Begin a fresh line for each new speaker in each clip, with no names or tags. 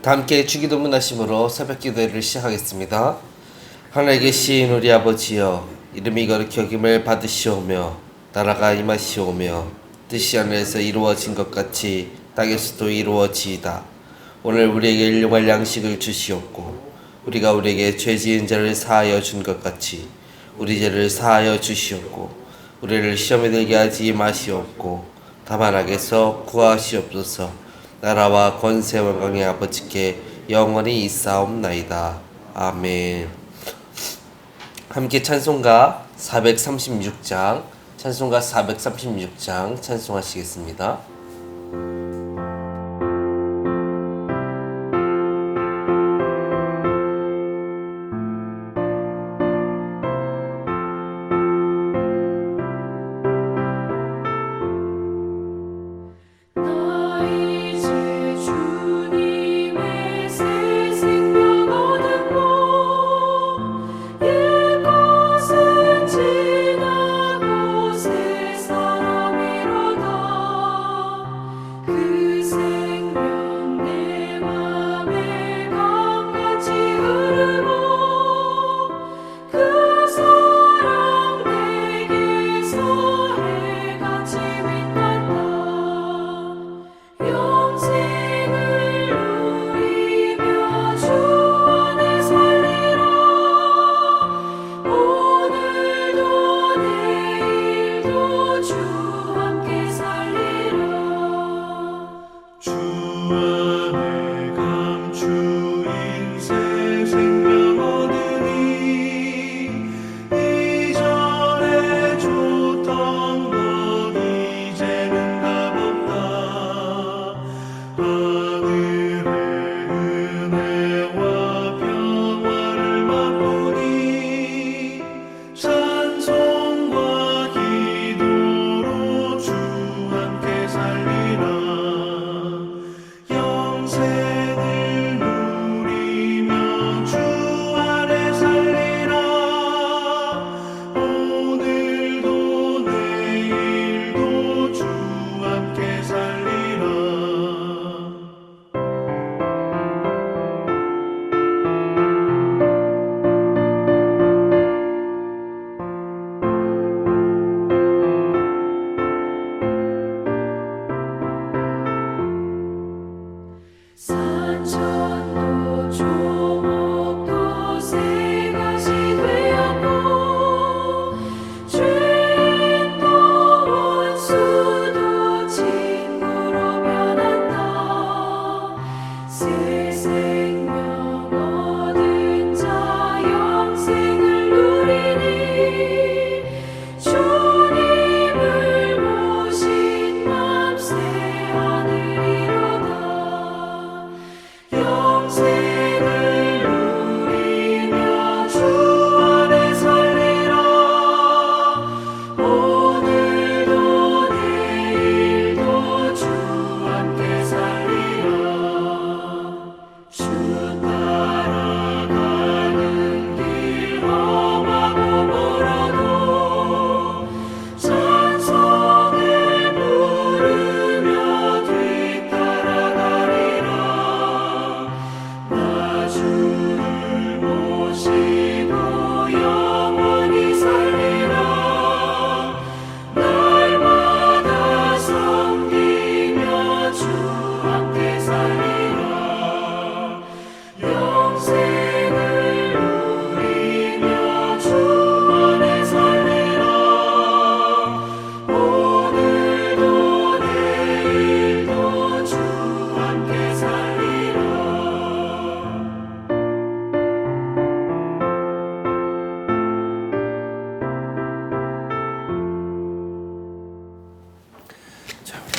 다 함께 주기도문 하심으로 새벽기도를 시작하겠습니다. 하늘에 계신 우리 아버지여, 이름이 거룩히 여김을 받으시오며 나라가 임하시오며 뜻이 하늘에서 이루어진 것 같이 땅에서도 이루어지이다. 오늘 우리에게 일용할 양식을 주시옵고 우리가 우리에게 죄 지은 자를 사하여 준 것 같이 우리 죄를 사하여 주시옵고 우리를 시험에 들게 하지 마시옵고 다만 악에서 구하시옵소서. 나라와 권세와 영광의 아버지께 영원히 있사옵나이다. 아멘. 함께 찬송가 436장 찬송하시겠습니다.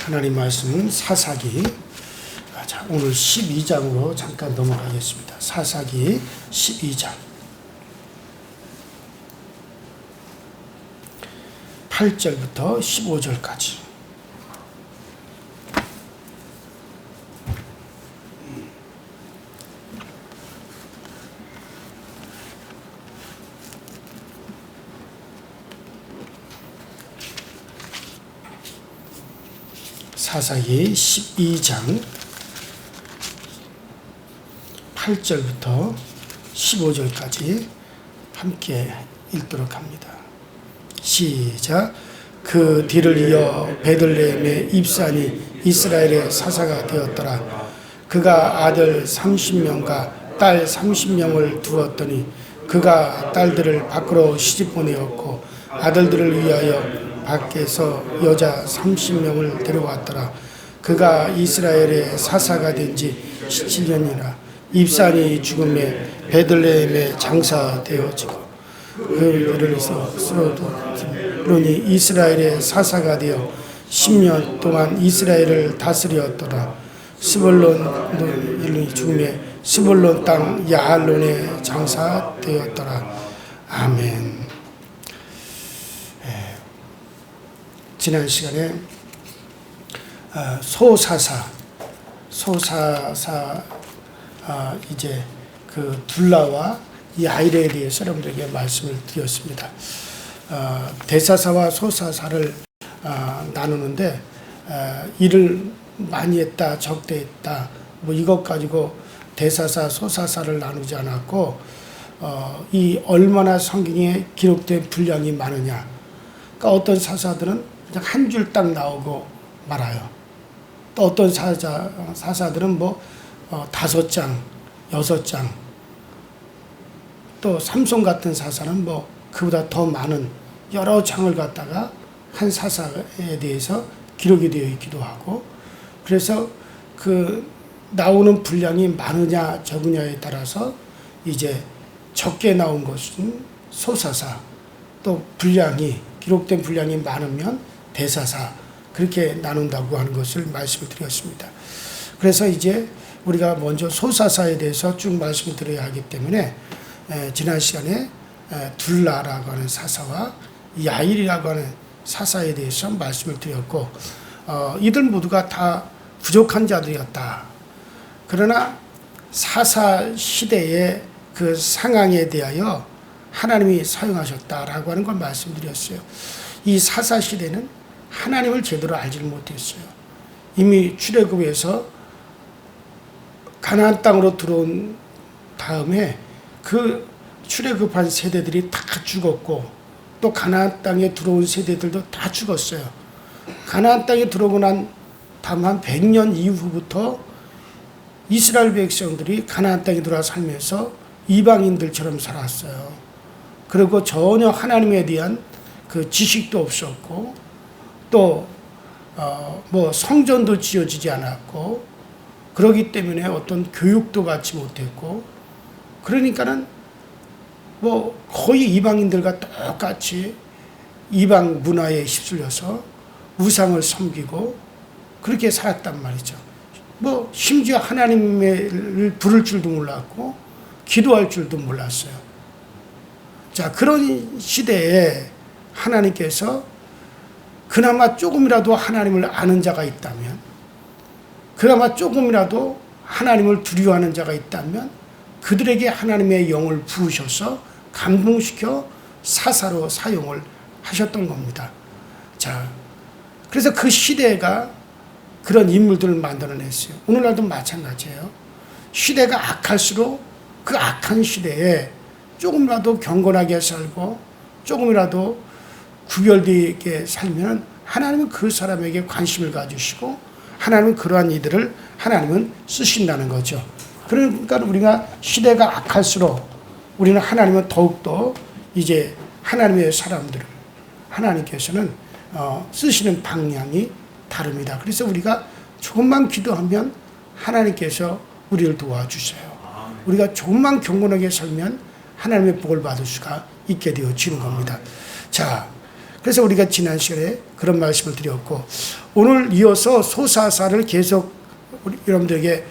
하나님 말씀은 사사기, 자, 오늘 12장으로 잠깐 넘어가겠습니다. 사사기 12장 8절부터 15절까지. 사사기 12장 8절부터 15절까지 함께 읽도록 합니다. 시작. 그 뒤를 이어 베들레헴의 입산이 이스라엘의 사사가 되었더라. 그가 아들 30명과 딸 30명을 두었더니 그가 딸들을 밖으로 시집 보내었고 아들들을 위하여 밖에서 여자 30명을 데려왔더라. 그가 이스라엘의 사사가 된 지 17년이나 입산이 죽음에 베들레헴에 장사되어지고 그들을 스로돈이 이스라엘의 사사가 되어 10년 동안 이스라엘을 다스렸더라. 스불론이 죽음에 스불론 땅 야할론에 장사되었더라. 아멘. 지난 시간에 소사사 이제 그 둘라와 야일에 대해서 여러분들에게 말씀을 드렸습니다. 대사사와 소사사를 나누는데 일을 많이 했다, 적게 했다, 뭐 이것 가지고 대사사, 소사사를 나누지 않았고 이 얼마나 성경에 기록된 분량이 많으냐. 그러니까 어떤 사사들은 그냥 한 줄 딱 나오고 말아요. 또 어떤 사사들은 뭐 5장, 6장, 또 삼손 같은 사사는 뭐 그보다 더 많은 여러 장을 갖다가 한 사사에 대해서 기록이 되어 있기도 하고, 그래서 그 나오는 분량이 많으냐 적으냐에 따라서 이제 적게 나온 것은 소사사, 또 분량이 기록된 분량이 많으면 대사사, 그렇게 나눈다고 하는 것을 말씀을 드렸습니다. 그래서 이제 우리가 먼저 소사사에 대해서 쭉 말씀을 드려야 하기 때문에 지난 시간에 둘라라고 하는 사사와 야일이라고 하는 사사에 대해서 말씀을 드렸고, 이들 모두가 다 부족한 자들이었다. 그러나 사사 시대의 그 상황에 대하여 하나님이 사용하셨다라고 하는 걸 말씀드렸어요. 이 사사 시대는 하나님을 제대로 알지를 못했어요. 이미 출애굽에서 가나안 땅으로 들어온 다음에 그 출애굽한 세대들이 다 죽었고, 또 가나안 땅에 들어온 세대들도 다 죽었어요. 가나안 땅에 들어오고 난 다음 한 100년 이후부터 이스라엘 백성들이 가나안 땅에 들어와 살면서 이방인들처럼 살았어요. 그리고 전혀 하나님에 대한 그 지식도 없었고, 또 뭐 성전도 지어지지 않았고, 그러기 때문에 어떤 교육도 받지 못했고, 그러니까는 뭐 거의 이방인들과 똑같이 이방 문화에 휩쓸려서 우상을 섬기고 그렇게 살았단 말이죠. 뭐 심지어 하나님을 부를 줄도 몰랐고 기도할 줄도 몰랐어요. 자, 그런 시대에 하나님께서 그나마 조금이라도 하나님을 아는 자가 있다면, 그나마 조금이라도 하나님을 두려워하는 자가 있다면 그들에게 하나님의 영을 부으셔서 감동시켜 사사로 사용을 하셨던 겁니다. 자, 그래서 그 시대가 그런 인물들을 만들어냈어요. 오늘날도 마찬가지예요. 시대가 악할수록 그 악한 시대에 조금이라도 경건하게 살고 조금이라도 구별되게 살면 하나님은 그 사람에게 관심을 가지시고 하나님은 그러한 이들을 하나님은 쓰신다는 거죠. 그러니까 우리가 시대가 악할수록 우리는 하나님은 더욱더 이제 하나님의 사람들을 하나님께서는 쓰시는 방향이 다릅니다. 그래서 우리가 조금만 기도하면 하나님께서 우리를 도와주세요. 우리가 조금만 경건하게 살면 하나님의 복을 받을 수가 있게 되어지는 겁니다. 자, 그래서 우리가 지난 시간에 그런 말씀을 드렸고, 오늘 이어서 소사사를 계속 여러분들에게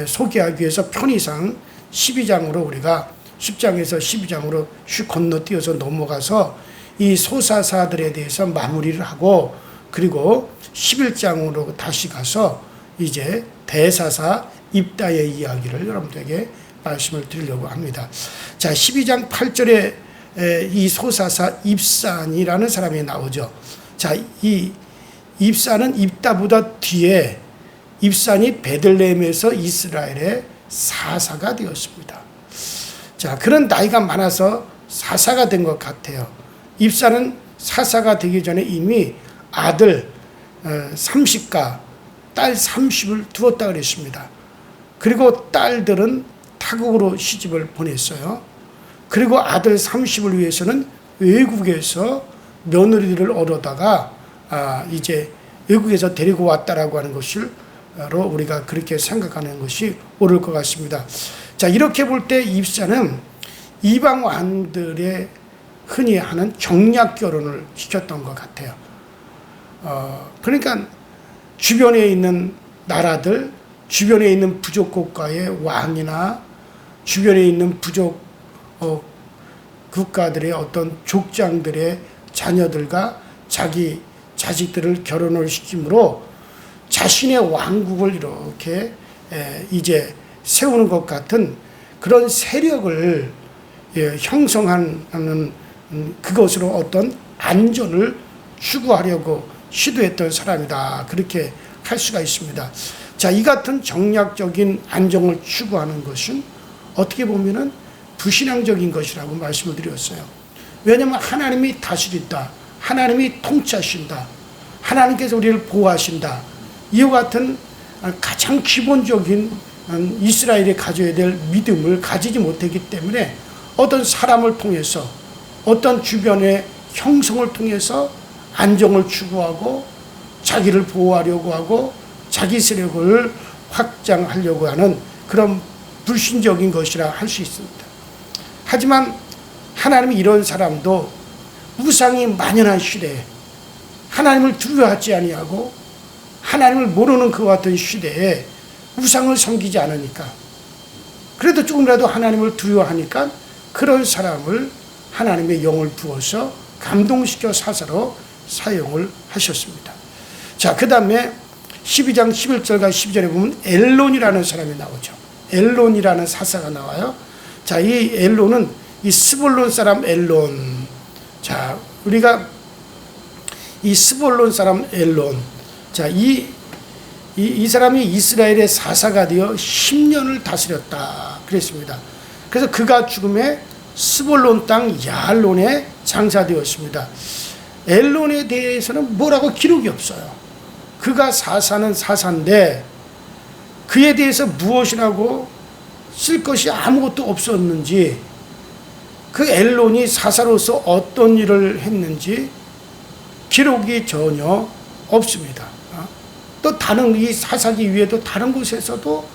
소개하기 위해서 편의상 12장으로 우리가 10장에서 12장으로 슉 건너뛰어서 넘어가서 이 소사사들에 대해서 마무리를 하고, 그리고 11장으로 다시 가서 이제 대사사 입다의 이야기를 여러분들에게 말씀을 드리려고 합니다. 자, 12장 8절에 이 소사사 입산이라는 사람이 나오죠. 자, 이 입산은 입다보다 뒤에, 입산이 베들레헴에서 이스라엘의 사사가 되었습니다. 자, 그런 나이가 많아서 사사가 된 것 같아요. 입사는 사사가 되기 전에 이미 아들 30과 딸 30을 두었다 그랬습니다. 그리고 딸들은 타국으로 시집을 보냈어요. 그리고 아들 30을 위해서는 외국에서 며느리들을 얻어다가 이제 외국에서 데리고 왔다라고 하는 것을 우리가 그렇게 생각하는 것이 옳을 것 같습니다. 자, 이렇게 볼 때 입사는 이방 왕들의 흔히 하는 경략 결혼을 시켰던 것 같아요. 그러니까 주변에 있는 나라들, 주변에 있는 부족 국가의 왕이나 주변에 있는 부족 국가들의 어떤 족장들의 자녀들과 자기 자식들을 결혼을 시키므로 자신의 왕국을 이렇게 이제 세우는 것 같은 그런 세력을 형성하는 그것으로 어떤 안전을 추구하려고 시도했던 사람이다. 그렇게 할 수가 있습니다. 자, 이 같은 정략적인 안정을 추구하는 것은 어떻게 보면은 불신앙적인 것이라고 말씀을 드렸어요. 왜냐하면 하나님이 다스린다. 하나님이 통치하신다. 하나님께서 우리를 보호하신다. 이와 같은 가장 기본적인 이스라엘이 가져야 될 믿음을 가지지 못했기 때문에 어떤 사람을 통해서 어떤 주변의 형성을 통해서 안정을 추구하고 자기를 보호하려고 하고 자기 세력을 확장하려고 하는 그런 불신적인 것이라 할 수 있습니다. 하지만 하나님이 이런 사람도 우상이 만연한 시대에 하나님을 두려워하지 아니하고 하나님을 모르는 그와 같은 시대에 우상을 섬기지 않으니까 그래도 조금이라도 하나님을 두려워하니까 그런 사람을 하나님의 영을 부어서 감동시켜 사사로 사용을 하셨습니다. 자, 그 다음에 12장 11절과 12절에 보면 엘론이라는 사람이 나오죠. 엘론이라는 사사가 나와요. 자, 이 엘론은 이 스볼론 사람 엘론. 자, 우리가 이 스볼론 사람 엘론. 자, 이 사람이 이스라엘의 사사가 되어 10년을 다스렸다. 그랬습니다. 그래서 그가 죽음에 스볼론 땅 야알론에 장사되었습니다. 엘론에 대해서는 뭐라고 기록이 없어요. 그가 사사는 사사인데 그에 대해서 무엇이라고 쓸 것이 아무것도 없었는지 그 엘론이 사사로서 어떤 일을 했는지 기록이 전혀 없습니다. 또 다른 이 사사기 위에도 다른 곳에서도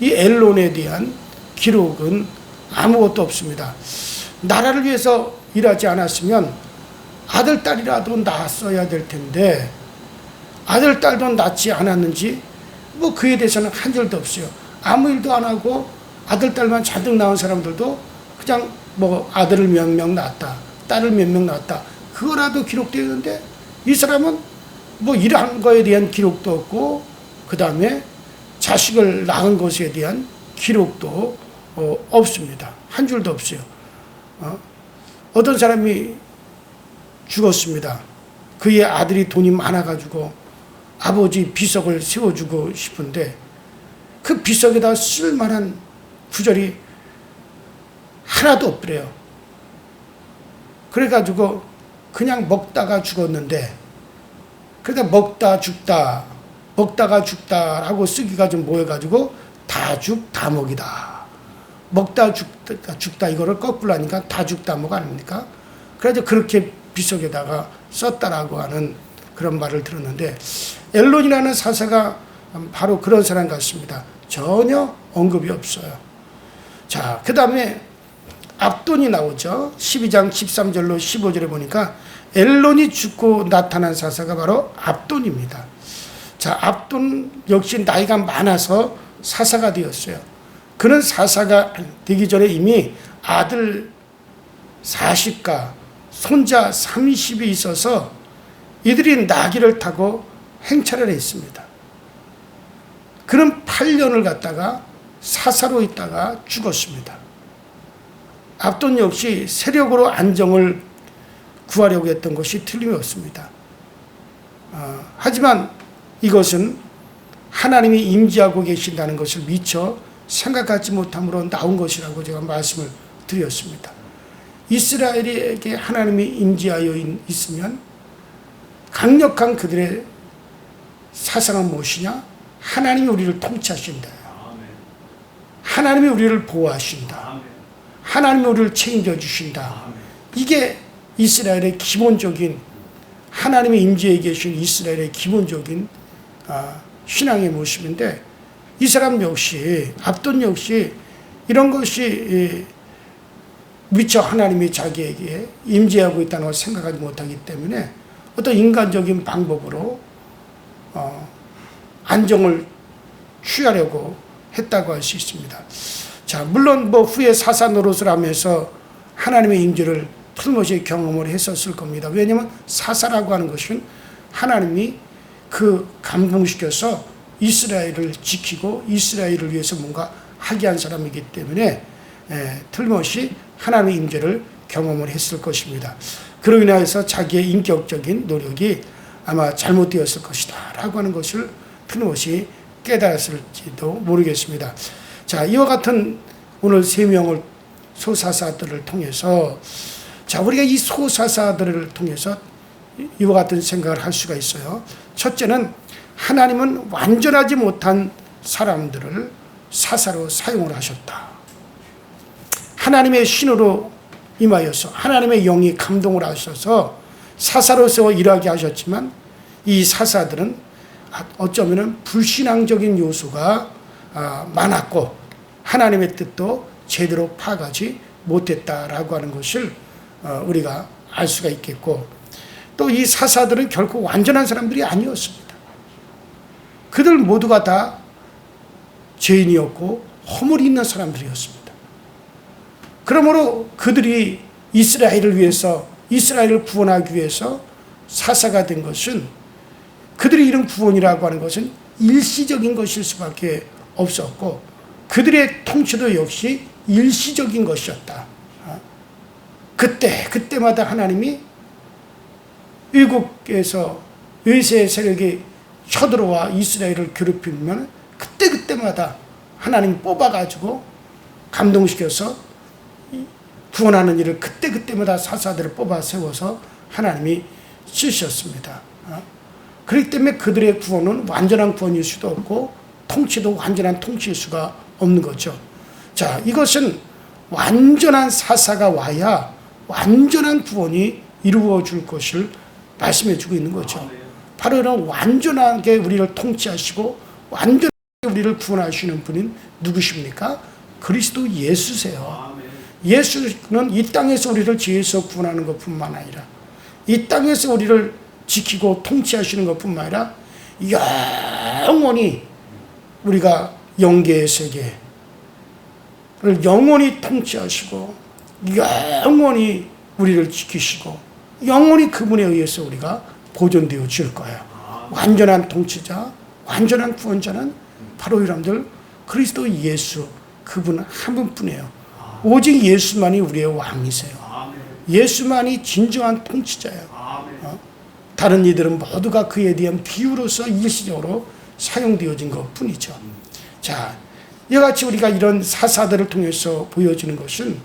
이 엘론에 대한 기록은 아무것도 없습니다. 나라를 위해서 일하지 않았으면 아들, 딸이라도 낳았어야 될 텐데 아들, 딸도 낳지 않았는지 뭐 그에 대해서는 한 줄도 없어요. 아무 일도 안 하고 아들, 딸만 잔뜩 낳은 사람들도 그냥 뭐 아들을 몇 명 낳았다, 딸을 몇 명 낳았다 그거라도 기록되어 있는데 이 사람은 뭐 일한 거에 대한 기록도 없고 그 다음에 자식을 낳은 것에 대한 기록도 없습니다. 한 줄도 없어요. 어떤 사람이 죽었습니다. 그의 아들이 돈이 많아가지고 아버지 비석을 세워주고 싶은데 그 비석에다 쓸만한 구절이 하나도 없더래요. 그래가지고 그냥 먹다가 죽었는데 그러다 먹다가 죽다라고 쓰기가 좀 모여가지고 다죽 다먹이다. 먹다 죽다 이거를 거꾸로 하니까 다죽 다먹 아닙니까? 그래서 그렇게 비석에다가 썼다라고 하는 그런 말을 들었는데 엘론이라는 사사가 바로 그런 사람 같습니다. 전혀 언급이 없어요. 자, 그 다음에 압돈이 나오죠. 12장 13절로 15절에 보니까 엘론이 죽고 나타난 사사가 바로 압돈입니다. 자, 압돈 역시 나이가 많아서 사사가 되었어요. 그는 사사가 되기 전에 이미 아들 40과 손자 30이 있어서 이들이 나귀를 타고 행차를 했습니다. 그는 8년을 갔다가 사사로 있다가 죽었습니다. 압돈 역시 세력으로 안정을 구하려고 했던 것이 틀림이 없습니다. 하지만 이것은 하나님이 임재하고 계신다는 것을 미처 생각하지 못함으로 나온 것이라고 제가 말씀을 드렸습니다. 이스라엘에게 하나님이 임재하여 있으면 강력한 그들의 사상은 무엇이냐? 하나님이 우리를 통치하신다. 하나님이 우리를 보호하신다. 하나님이 우리를 책임져 주신다. 이게 이스라엘의 기본적인, 하나님의 임재에 계신 이스라엘의 기본적인 신앙의 모습인데, 이 사람 역시, 압돈 역시 이런 것이 미처 하나님이 자기에게 임재하고 있다는 걸 생각하지 못하기 때문에 어떤 인간적인 방법으로 안정을 취하려고 했다고 할 수 있습니다. 자, 물론 후에 사사 노릇을 하면서 하나님의 임재를 틀림없이 경험을 했었을 겁니다. 왜냐하면 사사라고 하는 것은 하나님이 감동시켜서 이스라엘을 지키고 이스라엘을 위해서 뭔가 하게 한 사람이기 때문에 틀림없이 하나님의 임재를 경험을 했을 것입니다. 그로 인하여서 자기의 인격적인 노력이 아마 잘못되었을 것이다 라고 하는 것을 틀림없이 깨달았을지도 모르겠습니다. 자, 이와 같은 오늘 3명을 소사사들을 통해서, 자, 우리가 이 소사사들을 통해서 이와 같은 생각을 할 수가 있어요. 첫째는 하나님은 완전하지 못한 사람들을 사사로 사용을 하셨다. 하나님의 신으로 임하여서 하나님의 영이 감동을 하셔서 사사로서 일하게 하셨지만, 이 사사들은 어쩌면 불신앙적인 요소가 많았고 하나님의 뜻도 제대로 파악하지 못했다라고 하는 것을 우리가 알 수가 있겠고, 또 이 사사들은 결코 완전한 사람들이 아니었습니다. 그들 모두가 다 죄인이었고 허물이 있는 사람들이었습니다. 그러므로 그들이 이스라엘을 위해서, 이스라엘을 구원하기 위해서 사사가 된 것은, 그들이 이룬 구원이라고 하는 것은 일시적인 것일 수밖에 없었고, 그들의 통치도 역시 일시적인 것이었다. 그때마다 하나님이 일국에서 외세 세력이 쳐들어와 이스라엘을 괴롭히면 그때마다 하나님 뽑아가지고 감동시켜서 구원하는 일을 그때마다 사사들을 뽑아 세워서 하나님이 쓰셨습니다. 그렇기 때문에 그들의 구원은 완전한 구원일 수도 없고 통치도 완전한 통치일 수가 없는 거죠. 자, 이것은 완전한 사사가 와야 완전한 구원이 이루어질 것을 말씀해 주고 있는 거죠. 바로 이런 완전하게 우리를 통치하시고 완전하게 우리를 구원하시는 분은 누구십니까? 그리스도 예수세요. 예수는 이 땅에서 우리를 죄에서 구원하는 것뿐만 아니라 이 땅에서 우리를 지키고 통치하시는 것뿐만 아니라 영원히 우리가 영계의 세계를 영원히 통치하시고 영원히 우리를 지키시고 영원히 그분에 의해서 우리가 보존되어 질 거예요. 완전한 통치자, 완전한 구원자는 바로 여러분들 그리스도 예수, 그분 한 분뿐이에요. 오직 예수만이 우리의 왕이세요. 예수만이 진정한 통치자예요. 다른 이들은 모두가 그에 대한 비유로서 일시적으로 사용되어진 것뿐이죠. 자, 이와 같이 우리가 이런 사사들을 통해서 보여지는 것은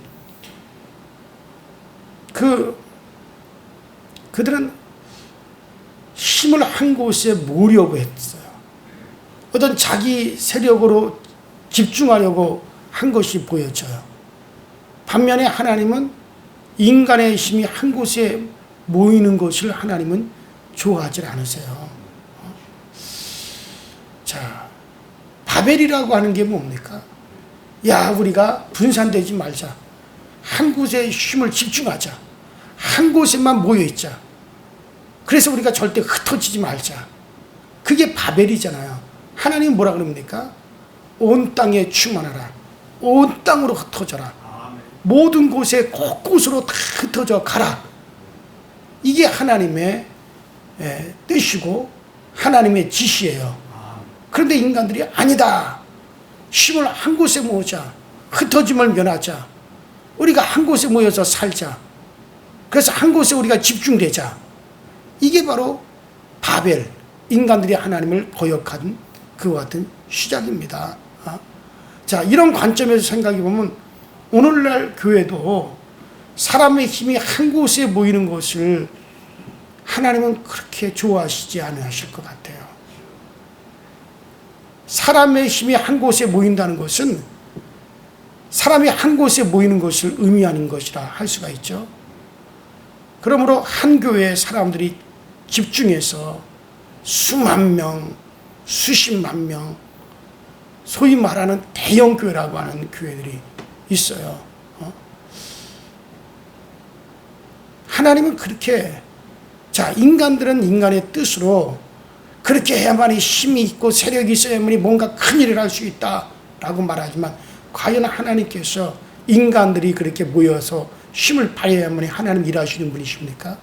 그들은 힘을 한 곳에 모으려고 했어요. 어떤 자기 세력으로 집중하려고 한 것이 보여져요. 반면에 하나님은 인간의 힘이 한 곳에 모이는 것을 하나님은 좋아하지 않으세요. 자, 바벨이라고 하는 게 뭡니까? 야, 우리가 분산되지 말자. 한 곳에 힘을 집중하자. 한 곳에만 모여있자. 그래서 우리가 절대 흩어지지 말자. 그게 바벨이잖아요. 하나님 뭐라 그럽니까? 온 땅에 충만하라. 온 땅으로 흩어져라. 모든 곳에 곳곳으로 다 흩어져 가라. 이게 하나님의 뜻이고 하나님의 지시예요. 그런데 인간들이 아니다. 힘을 한 곳에 모으자. 흩어짐을 면하자. 우리가 한 곳에 모여서 살자. 그래서 한 곳에 우리가 집중되자. 이게 바로 바벨, 인간들이 하나님을 거역한 그와 같은 시작입니다. 자, 이런 관점에서 생각해 보면 오늘날 교회도 사람의 힘이 한 곳에 모이는 것을 하나님은 그렇게 좋아하시지 않으실 것 같아요. 사람의 힘이 한 곳에 모인다는 것은 사람이 한 곳에 모이는 것을 의미하는 것이라 할 수가 있죠. 그러므로 한 교회의 사람들이 집중해서 수만 명, 수십만 명, 소위 말하는 대형 교회라고 하는 교회들이 있어요. 하나님은 그렇게, 자, 인간들은 인간의 뜻으로 그렇게 해야만이 힘이 있고 세력이 있어야만이 뭔가 큰 일을 할 수 있다라고 말하지만, 과연 하나님께서 인간들이 그렇게 모여서 힘을 발휘해야만이 하나님 일하시는 분이십니까?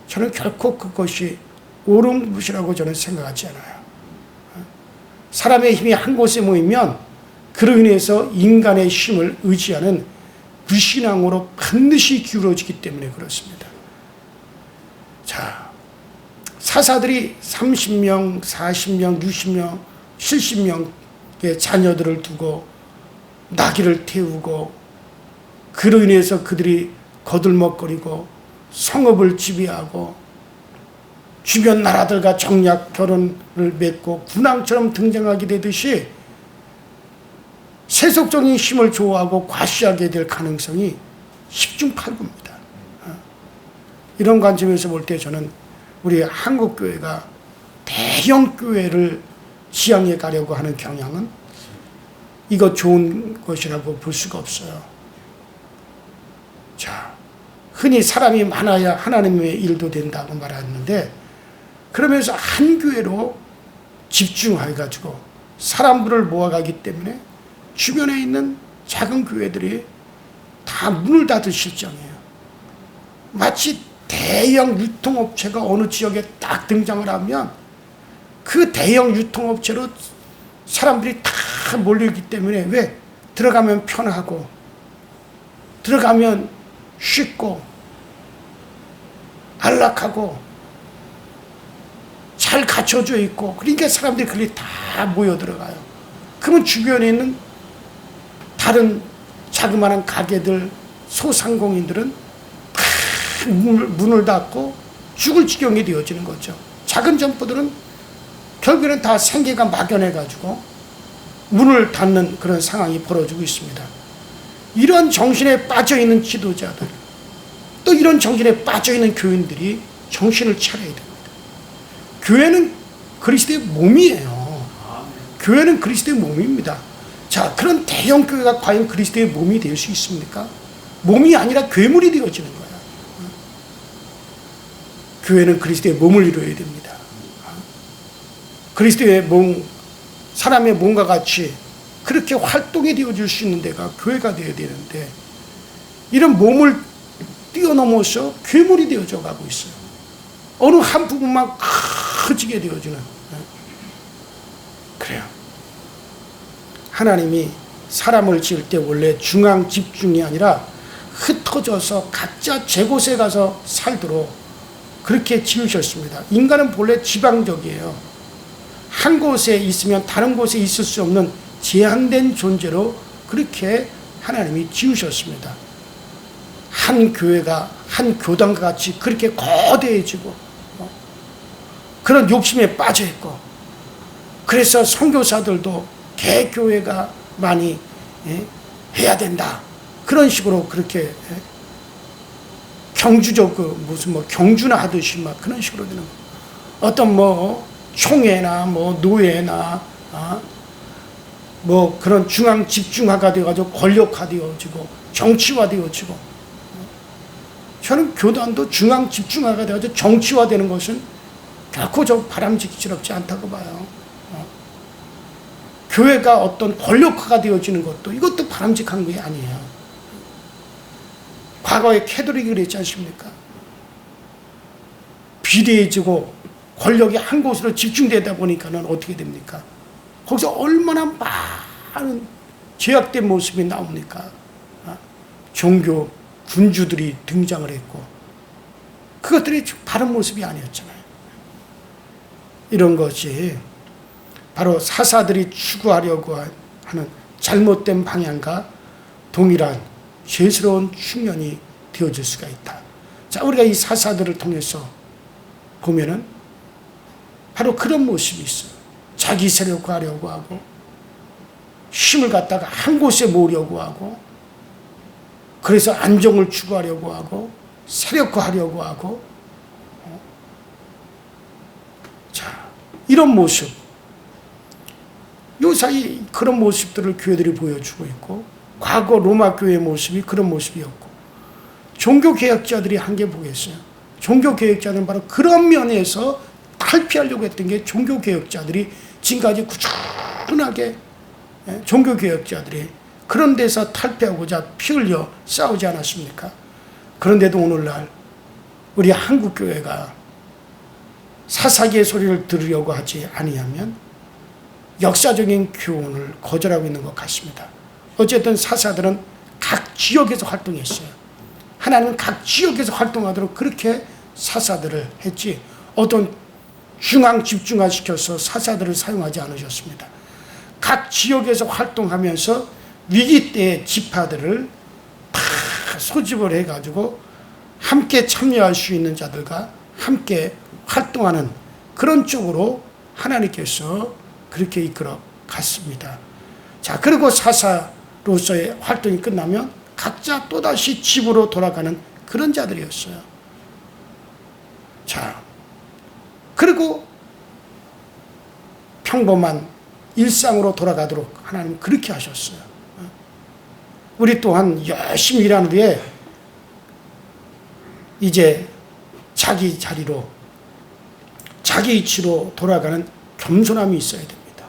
저는 결코 그것이 옳은 것이라고 저는 생각하지 않아요. 사람의 힘이 한 곳에 모이면 그로 인해서 인간의 힘을 의지하는 불신앙으로 반드시 기울어지기 때문에 그렇습니다. 자, 사사들이 30명, 40명, 60명, 70명의 자녀들을 두고 나귀를 태우고 그로 인해서 그들이 거들먹거리고 성읍을 지배하고 주변 나라들과 정략 결혼을 맺고 군왕처럼 등장하게 되듯이 세속적인 힘을 좋아하고 과시하게 될 가능성이 10중8구입니다. 이런 관점에서 볼 때 저는 우리 한국교회가 대형 교회를 지향해 가려고 하는 경향은 이거 좋은 것이라고 볼 수가 없어요. 자, 흔히 사람이 많아야 하나님의 일도 된다고 말하는데, 그러면서 한 교회로 집중해가지고 사람들을 모아가기 때문에 주변에 있는 작은 교회들이 다 문을 닫을 실정이에요. 마치 대형 유통업체가 어느 지역에 딱 등장을 하면 그 대형 유통업체로 사람들이 다 몰리기 때문에, 왜? 들어가면 편하고 들어가면 쉽고 안락하고 잘 갖춰져 있고, 그러니까 사람들이 그리 다 모여 들어가요. 그러면 주변에 있는 다른 자그마한 가게들, 소상공인들은 다 문을 닫고 죽을 지경이 되어지는 거죠. 작은 점포들은 결국에는 다 생계가 막연해가지고 문을 닫는 그런 상황이 벌어지고 있습니다. 이런 정신에 빠져있는 지도자들, 또 이런 정신에 빠져있는 교인들이 정신을 차려야 됩니다. 교회는 그리스도의 몸이에요. 교회는 그리스도의 몸입니다. 자, 그런 대형 교회가 과연 그리스도의 몸이 될 수 있습니까? 몸이 아니라 괴물이 되어지는 거야. 교회는 그리스도의 몸을 이루어야 됩니다. 그리스도의 몸, 사람의 몸과 같이 그렇게 활동이 되어질 수 있는 데가 교회가 되어야 되는데, 이런 몸을 뛰어넘어서 괴물이 되어져 가고 있어요. 어느 한 부분만 커지게 되어지는. 그래요. 하나님이 사람을 지을 때 원래 중앙 집중이 아니라 흩어져서 각자 제 곳에 가서 살도록 그렇게 지으셨습니다. 인간은 본래 지방적이에요. 한 곳에 있으면 다른 곳에 있을 수 없는 제한된 존재로 그렇게 하나님이 지으셨습니다. 한 교회가 한 교단과 같이 그렇게 거대해지고 그런 욕심에 빠져 있고, 그래서 선교사들도 개교회가 많이 해야 된다, 그런 식으로 그렇게 경주적 무슨 경주나 하듯이 막 그런 식으로 되는 거. 어떤 총회나 노예나 그런 중앙 집중화가 되어가지고 권력화되어지고 정치화되어지고, 저는 교단도 중앙 집중화가 되어가지고 정치화되는 것은 결코 바람직스럽지 않다고 봐요. 교회가 어떤 권력화가 되어지는 것도, 이것도 바람직한 게 아니에요. 과거에 캐톨릭이 그랬지 않습니까? 비대해지고 권력이 한 곳으로 집중되다 보니까는 어떻게 됩니까? 거기서 얼마나 많은 제약된 모습이 나옵니까? 종교 군주들이 등장을 했고, 그것들이 바른 모습이 아니었잖아요. 이런 것이 바로 사사들이 추구하려고 하는 잘못된 방향과 동일한 죄스러운 측면이 되어질 수가 있다. 자, 우리가 이 사사들을 통해서 보면은 바로 그런 모습이 있어요. 자기 세력화하려고 하고 힘을 갖다가 한 곳에 모으려고 하고 그래서 안정을 추구하려고 하고 세력화하려고 하고 자, 이런 모습, 요 사이 그런 모습들을 교회들이 보여주고 있고 과거 로마 교회의 모습이 그런 모습이었고 종교개혁자들이 한 게 뭐겠어요? 종교개혁자들은 바로 그런 면에서 탈피하려고 했던 게 종교개혁자들이 지금까지 꾸준하게 종교개혁자들이 그런 데서 탈피하고자 피 흘려 싸우지 않았습니까? 그런데도 오늘날 우리 한국교회가 사사기의 소리를 들으려고 하지 아니하면 역사적인 교훈을 거절하고 있는 것 같습니다. 어쨌든 사사들은 각 지역에서 활동했어요. 하나님은 각 지역에서 활동하도록 그렇게 사사들을 했지 어떤 중앙 집중화시켜서 사사들을 사용하지 않으셨습니다. 각 지역에서 활동하면서 위기 때의 지파들을 다 소집을 해가지고 함께 참여할 수 있는 자들과 함께 활동하는 그런 쪽으로 하나님께서 그렇게 이끌어 갔습니다. 자, 그리고 사사로서의 활동이 끝나면 각자 또다시 집으로 돌아가는 그런 자들이었어요. 자, 그리고 평범한 일상으로 돌아가도록 하나님 그렇게 하셨어요. 우리 또한 열심히 일한 후에 이제 자기 자리로 자기 위치로 돌아가는 겸손함이 있어야 됩니다.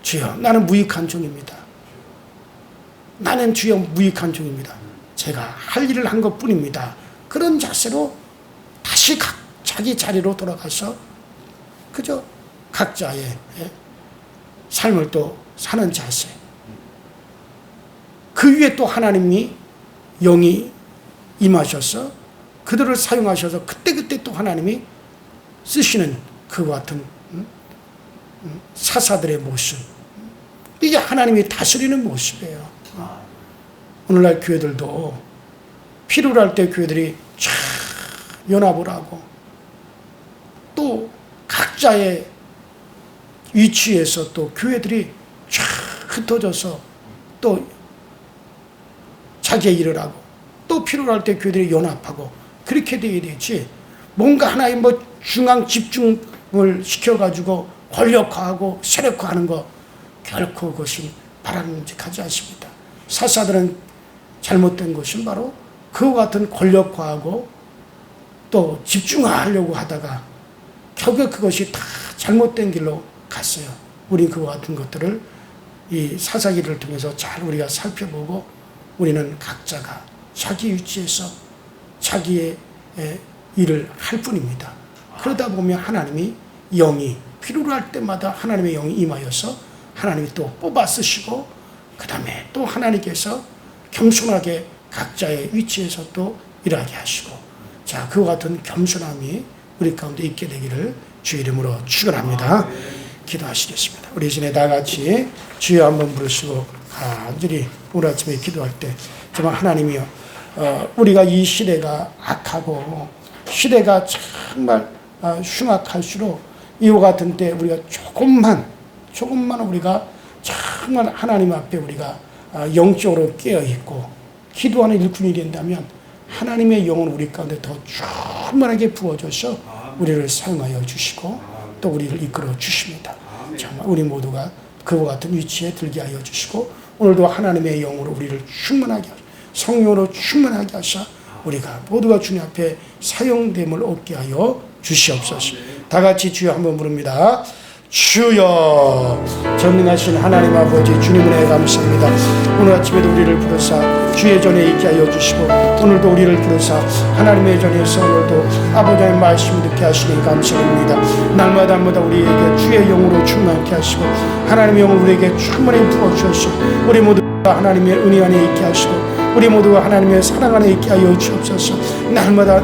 주여, 나는 무익한 종입니다. 나는 주여 무익한 종입니다. 제가 할 일을 한 것뿐입니다. 그런 자세로 다시 자기 자리로 돌아가서 그저 각자의 삶을 또 사는 자세. 그 위에 또 하나님이 영이 임하셔서 그들을 사용하셔서 그때그때 또 하나님이 쓰시는 그와 같은 사사들의 모습. 이게 하나님이 다스리는 모습이에요. 오늘날 교회들도 필요로 할 때 교회들이 쫙 연합을 하고 또 각자의 위치에서 또 교회들이 쫙 흩어져서 또 자기의 일을 하고 또 필요로 할 때 교회들이 연합하고 그렇게 되어야 되지 뭔가 하나의 뭐 중앙 집중을 시켜가지고 권력화하고 세력화하는 거 결코 그것이 바람직하지 않습니다. 사사들은 잘못된 것은 바로 그와 같은 권력화하고 또 집중화하려고 하다가 결국 그것이 다 잘못된 길로 갔어요. 우리 그와 같은 것들을 이 사사기를 통해서 잘 우리가 살펴보고 우리는 각자가 자기 위치에서 자기의 일을 할 뿐입니다. 그러다 보면 하나님이 영이 필요로 할 때마다 하나님의 영이 임하여서 하나님이 또 뽑아 쓰시고 그 다음에 또 하나님께서 겸손하게 각자의 위치에서 또 일하게 하시고 자, 그와 같은 겸손함이 우리 가운데 있게 되기를 주의 이름으로 축원합니다. 기도하시겠습니다. 우리 이전에 다 같이 주여 한번 부르시고 간절히 오늘 아침에 기도할 때 정말 하나님이여 우리가 이 시대가 악하고 시대가 정말 흉악할수록 이와 같은 때 우리가 조금만 우리가 정말 하나님 앞에 우리가 영적으로 깨어있고 기도하는 일꾼이 된다면 하나님의 영은 우리 가운데 더 충만하게 부어져서 우리를 사용하여 주시고 또 우리를 이끌어 주십니다. 정말 우리 모두가 그와 같은 위치에 들게 하여 주시고 오늘도 하나님의 영으로 우리를 충만하게 하시고 성령으로 충만하게 하사 우리가 모두가 주님 앞에 사용됨을 얻게 하여 주시옵소서. 다 같이 주여 한번 부릅니다. 주여, 전능하신 하나님 아버지 주님 은혜에 감사합니다. 오늘 아침에도 우리를 부르사 주의 전에 있게 하여 주시고 오늘도 우리를 부르사 하나님의 전에서 오늘도 아버지의 말씀을 듣게 하시니 감사합니다. 날마다 우리에게 주의 영으로 충만케 하시고 하나님의 영을 우리에게 충만히 부어주셔서 우리 모두 하나님의 은혜 안에 있게 하시고 우리 모두가 하나님의 사랑 안에 있게 하여 주옵소서. 날마다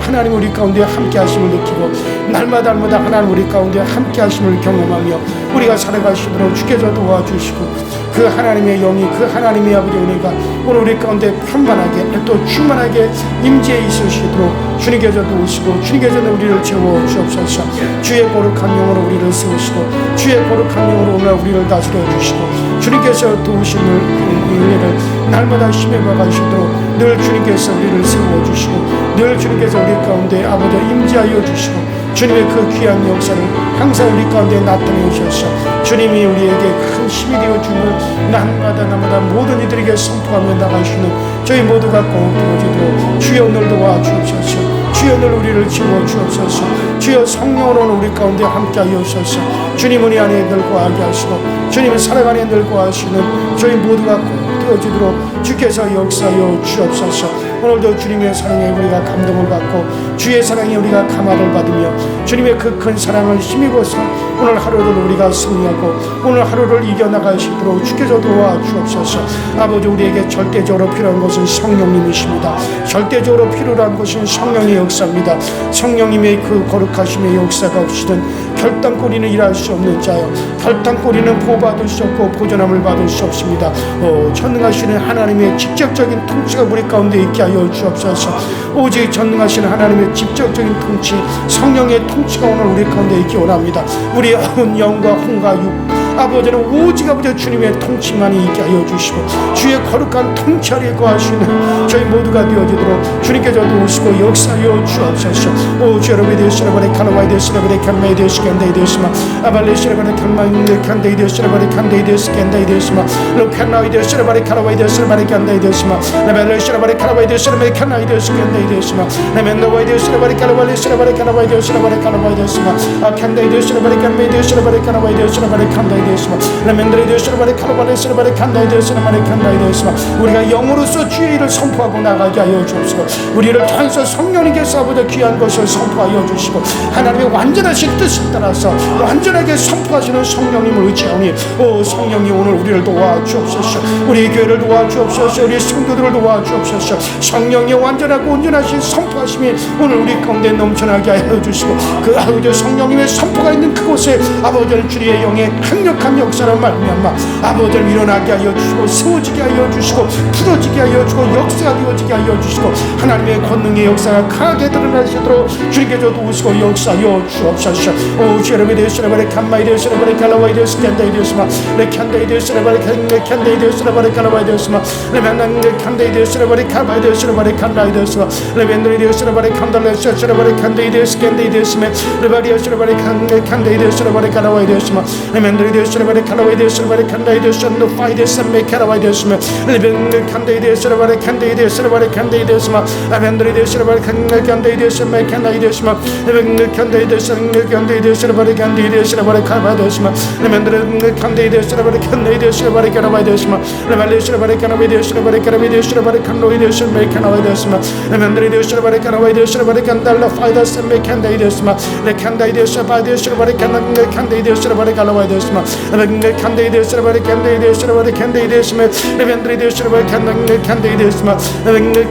하나님 우리 가운데 함께 하심을 느끼고 날마다 하나님 우리 가운데 함께 하심을 경험하며 우리가 살아가시도록 주께서 도와주시고 그 하나님의 영이 그 하나님의 아버지 은혜가 오늘 우리 가운데 편만하게 또 충만하게 임재해 있으시도록 주님께서 도우시고 주님께서 우리를 채워 주옵소서. 주의 거룩한 영으로 우리를 세우시고 주의 거룩한 영으로 오늘 우리를 다스려 주시고 주님께서 도우시는 은혜를 날마다 힘입어 가시도록 늘 주님께서 우리를 세워주시고 늘 주님께서 우리 가운데 아버지 임재하여 주시고 주님의 그 귀한 역사를 항상 우리 가운데 나타내 주셔서 주님이 우리에게 큰 힘이 되어 줌을 날마다 모든 이들에게 선포하며 나가시는 저희 모두가 꼭 되어지도록 주여 오늘 도와주옵소서. 주여 오늘 우리를 지워 주옵소서. 주여 성령으로 우리 가운데 함께하여 주셔서 주님 은혜 안에 늘 거하게 하시고 주님의 사랑 안에 늘 거하시는 저희 모두가 꼭 되어지도록 주께서 역사하여 주옵소서. 오늘도 주님의 사랑에 우리가 감동을 받고 주의 사랑에 우리가 감화를 받으며 주님의 그 큰 사랑을 힘입어서 오늘 하루를 우리가 승리하고 오늘 하루를 이겨나가시도록 주께서 도와주옵소서. 아버지 우리에게 절대적으로 필요한 것은 성령님이십니다. 절대적으로 필요한 것은 성령의 역사입니다. 성령님의 그 거룩하심의 역사가 없이는 결단코리는 일할 수 없는 자요 결단코리는 보호받을 수 없고 보존함을 받을 수 없습니다. 전능하시는 하나님의 직접적인 통치가 우리 가운데 있게 하여 주옵소서. 오직 전능하시는 하나님의 직접적인 통치 성령의 통치가 오늘 우리 가운데 있기 원합니다. 우리 온 영과 혼과 육 아버지는 오직 아버지 주님의 통치만이 있게 하여 주시고 주의 거룩한 통치 아래 거하시는 저희 모두가 되어지도록 주님께서 도우시고 역사하여 주옵소서. 오 주 여러분이 되시라바리 카나와이 되시라바리 칸마이 되시간다이 되시마 아발리 시라바리 칸마이 칸다이 되시라바리 칸다이 되시간다이 되시마 로칸나이 되시라바리 카나와이 되시라바리 칸다이 되시마 나발리 시라바리 카나와이 되시라바리 칸나이 되시간다이 되시마 나멘나와이 되시라바리 카나와이 시라바리 카나와이 되시라바리 카나와이 되시마 아 칸다이 되시라바리 칸마이 되시라바리 카나와이 되시라바리 칸다이 우리가 영으로서 주의 일을 선포하고 나가게 하여 주옵시고 우리를 통해서 성령님께서 아버지 귀한 것을 선포하여 주시고 하나님의 완전하신 뜻을 따라서 완전하게 선포하시는 성령님을 의지하오니 오 성령님 오늘 우리를 도와주옵소서. 우리 교회를 도와주옵소서. 우리 성도들을 도와주옵소서. 성령의 완전하고 온전하신 선포하심이 오늘 우리 가운데 넘쳐나게 하여 주시고 그 아버지 성령님의 선포가 있는 그곳에 아버지 주의 영의 강력한 역사를 말미암아 아버지를 일어나게 하여 주시고 세워지게 하여 주시고 풀어지게 하여 주시고 역사가 되어지게 하여 주시고 하나님의 권능의 역사가 강하게 드러나시도록 주님께서 도우시고 역사하여 주옵소서. 오 주여러분이 되시라바리 칸마이 되시라바리 칼라와이 되시간다이 되시마 레칸다이 되시라바리 칸다이 되시라바리 칼라와이 되시마 레만난 칸다이 되시라바리 칼바이 되시라바리 칸다이 되시마 레벤들이 되시라바리 칸달레 셔시라바리 칸다이 되시간다이 되시마 레바리 되시라바리 칸다이 되시라바리 칼라와이 되시마 레멘들이 되시라바리 칼라와이 되시라바리 칸다이 되시마 노파이 되시마 칼라와이 되시마 레벤 칸다이 되시라바리 칸다이 되시라바리 칸다이 되시마 레벤들이 되시라바리 칸다이 되시마 칸다이 되시마 레벤 칸다이 되시마 칸다이 되시라바리 칸다이 되시라바리 칼바이 되시마 레멘들이 칸다이 되시라바리 칸다이 되시라바리 칼라와이 되시마 레발리 되시라바리 칼라와이 되시라바리 칼라와이 되시라바리 칸로이 되시마 칼라와이 되시마 레멘들이 되시라바리 칼라와이 되시라바리 칸달라 파이 되시마 칸다이 되시마 레칸다이 되시라바리 되시라바리 칸다이 되시라바리 칼라와이 되시마 칸다이 되시라바리 칸다이 되시라바리 칸다이 되시마 레벤들이 되시라바리 칸다이 되시마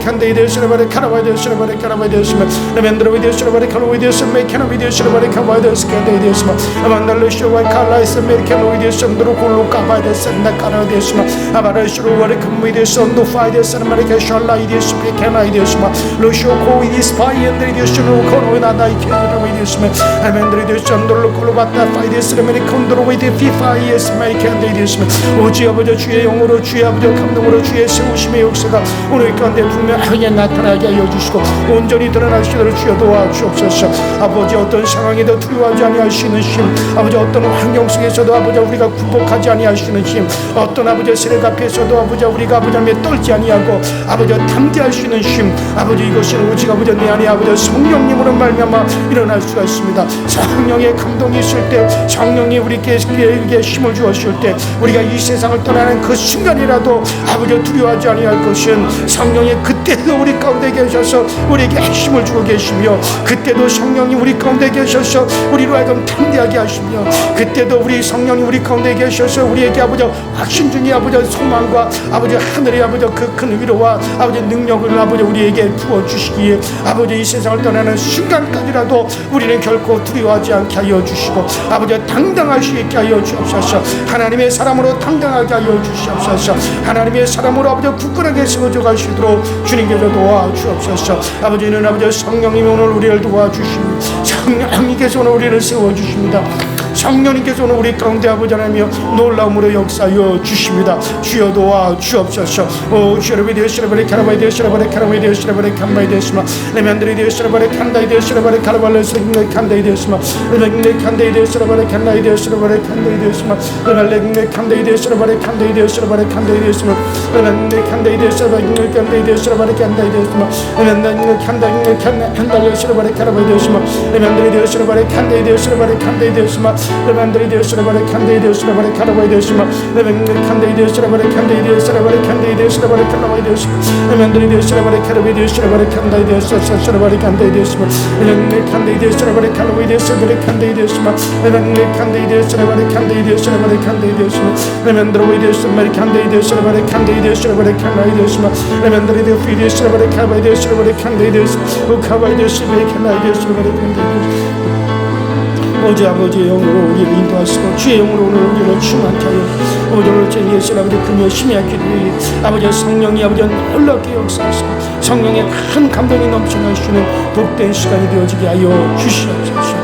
칸다이 되시라바리 칼라와이 되시라바리 칼라와이 되시마 레벤들이 되시라바리 칼라와이 되시마 칸라와이 되시라바리 칼라와이 되시마 칸다이 되시마 아만달레 쇼와이 칼라이스 메르칸로이 되시마 콜로 카바이 되시마 카라 되시마 아바레 쇼와리 컴미 되시마 노파이 되시마 마리카 샬라이 되시마 칸라이 되시마 로쇼코 이스파이 엔드리 되시마 코로나 나이 칸라이 되시마 아멘드리 되시마 돌로 콜로바타 파이 되시마 메리콘드로이 피파이 에스마이 칸다이 되시마 오지 아버지 주의 영으로 주의 아버지 감동으로 주의 세우심의 역사가 오늘 가운데 분명하게 나타나게 하여 주시고 온전히 드러나시도록 주여 도와주옵소서. 아버지 어떤 상황에도 두려워하지 아니하시는 힘 아버지 어떤 환경 속에서도 아버지 우리가 굴복하지 아니하시는 힘 어떤 아버지 세력 앞에서도 아버지 우리가 아버지 앞에 떨지 아니하고 아버지 담대할 수 있는 힘 아버지 이것은 오직 아버지 내 안에 아버지 성령님으로 말미암아 일어날 수가 있습니다. 성령의 감동이 있을 때 성령이 우리에게 힘을 주었을 때 우리가 이 세상을 떠나는 그 순간이라도 아버지 두려워하지 아니할 것은 성령의 그 그때도 우리 가운데 계셔서 우리에게 힘을 주고 계시며, 그때도 성령님 우리 가운데 계셔서 우리로 하여금 담대하게 하시며, 그때도 우리 성령님 우리 가운데 계셔서 우리에게 아버지 확신 중에 아버지 소망과 아버지 하늘의 아버지 그 큰 위로와 아버지 능력을 아버지 우리에게 부어주시기에 아버지 이 세상을 떠나는 순간까지라도 우리는 결코 두려워하지 않게 하여 주시고 아버지 당당할 수 있게 하여 주옵소서. 하나님의 사람으로 당당하게 하여 주시옵소서. 하나님의 사람으로 아버지 굳건하게 세워져 가시도록 주님께서 도와주옵소서. 아버지는 아버지 성령님이 오늘 우리를 도와주십니다. 성령님께서 오늘 우리를 세워주십니다. 성령님께서 오늘 우리 가운데 아버지 하나님이여 놀라움으로 역사하여 주십니다. 주여 도와 주옵소서. 오 주여 되시라버리 카라바이 되시라버리 카라바이 되시라버리 칸바이 되시마 레면들이 되시라버리 칸다이 되시라버리 카라발레스 칸다이 되시마 레멘네 칸다이 되시라버리 칸다이 되시라버리 칸다이 되시마 레멘네 칸다이 되시라버리 칸다이 되시라버리 칸다이 되시마 레멘네 칸다이 되시라버리 칸다이 되시라버리 칸다이 되시마 레멘네 칸다이 칸다이 되시라버리 카라바이 되시마 레멘들이 되시라버리 칸다이 되시라버리 칸다이 되시마 레멘들이 되시라버리 칸다이 되시라버리 카라바이 되시마 레멘네 칸다이 되시라버리 칸다이 되시라버리 칸다이 되시라버리 카라바이 되시마 레멘들이 되시라버리 카라바이 되시라버리 칸다이 되시라버리 칸다이 되시마 레멘네 칸다이 되시라버리 카라바이 되시라버리 칸다이 되시마 레멘네 칸다이 되시라버리 칸다이 되시라버리 칸다이 되시마 레멘들이 되시라버리 칸다이 되시라버리 칸다이 되시라버리 칸다이 되시마 레멘들이 되시라버리 카라바이 되시라버리 칸다이 되시마 카바이 되시라버리 칸다이 되시라버리 칸다이 되시마 오직 아버지의 영으로 우리를 인도하시고 주의 영으로 오늘 우리를 충만케 하여 아버지 오늘 제 예수 아버지 금요 심야 기도에 아버지 성령이 아버지 놀랍게 역사하시고 성령의 큰 감동이 넘쳐나시는 복된 시간이 되어지게 하여 주시옵소서.